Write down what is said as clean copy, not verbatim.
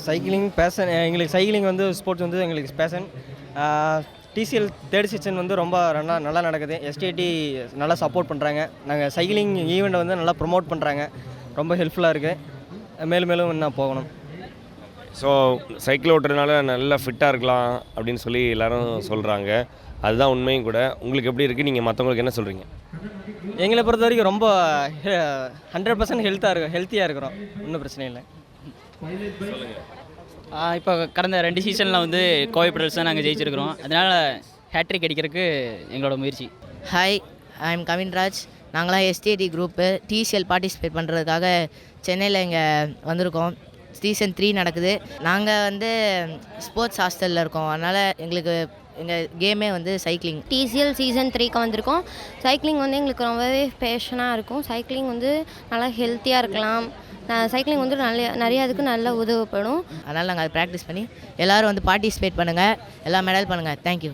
Cycling passion. எங்களுக்கு cycling வந்து sports வந்து எங்களுக்கு பேஷன். டிசிஎல் தேர்ட் செக்ஷன் வந்து ரொம்ப நல்லா நடக்குது. எஸ்டிஐடி நல்லா சப்போர்ட் பண்ணுறாங்க. நாங்கள் சைக்கிளிங் ஈவெண்ட்டை வந்து நல்லா ப்ரொமோட் பண்ணுறாங்க. ரொம்ப ஹெல்ப்ஃபுல்லாக இருக்குது. மேலும் மேலும் இன்னும் போகணும். ஸோ சைக்கிள் ஓட்டுறதுனால நல்லா ஃபிட்டாக இருக்கலாம் அப்படின்னு சொல்லி எல்லோரும் சொல்கிறாங்க. அதுதான் உண்மையும் கூட. உங்களுக்கு எப்படி இருக்குது? நீங்கள் மற்றவங்களுக்கு என்ன சொல்கிறீங்க? எங்களை பொறுத்த வரைக்கும் ரொம்ப 100% ஹெல்த்தியாக இருக்கிறோம். ஒன்றும் பிரச்சனை இல்லை. இப்போ கடந்த 2 சீசனில் வந்து கோவை ப்ரொடல்ஸ் தான் நாங்கள் ஜெயிச்சிருக்கிறோம். அதனால் ஹேட்ரிக் அடிக்கிறதுக்கு எங்களோட முயற்சி. Hi, I am Kavinraj. நாங்களாம் எஸ்டிஐடி குரூப்பு டிசிஎல் பார்ட்டிசிபேட் பண்ணுறதுக்காக சென்னையில் இங்கே வந்திருக்கோம். சீசன் 3 நடக்குது. நாங்கள் வந்து ஸ்போர்ட்ஸ் ஹாஸ்டலில் இருக்கோம். அதனால் எங்களுக்கு எங்கள் கேமே வந்து சைக்கிளிங். டிசிஎல் சீசன் 3க்கு வந்திருக்கோம். சைக்கிளிங் வந்து எங்களுக்கு ரொம்பவே பேஷனாக இருக்கும். சைக்கிளிங் வந்து நல்லா ஹெல்த்தியாக இருக்கலாம். சைக்கிளிங் வந்து நிறைய அதுக்கு நல்லா உதவப்படும். அதனால் நாங்கள் அதை ப்ராக்டிஸ் பண்ணி எல்லோரும் வந்து பார்ட்டிசிபேட் பண்ணுங்கள், எல்லாம் மெடல் பண்ணுங்கள். தேங்க்யூ.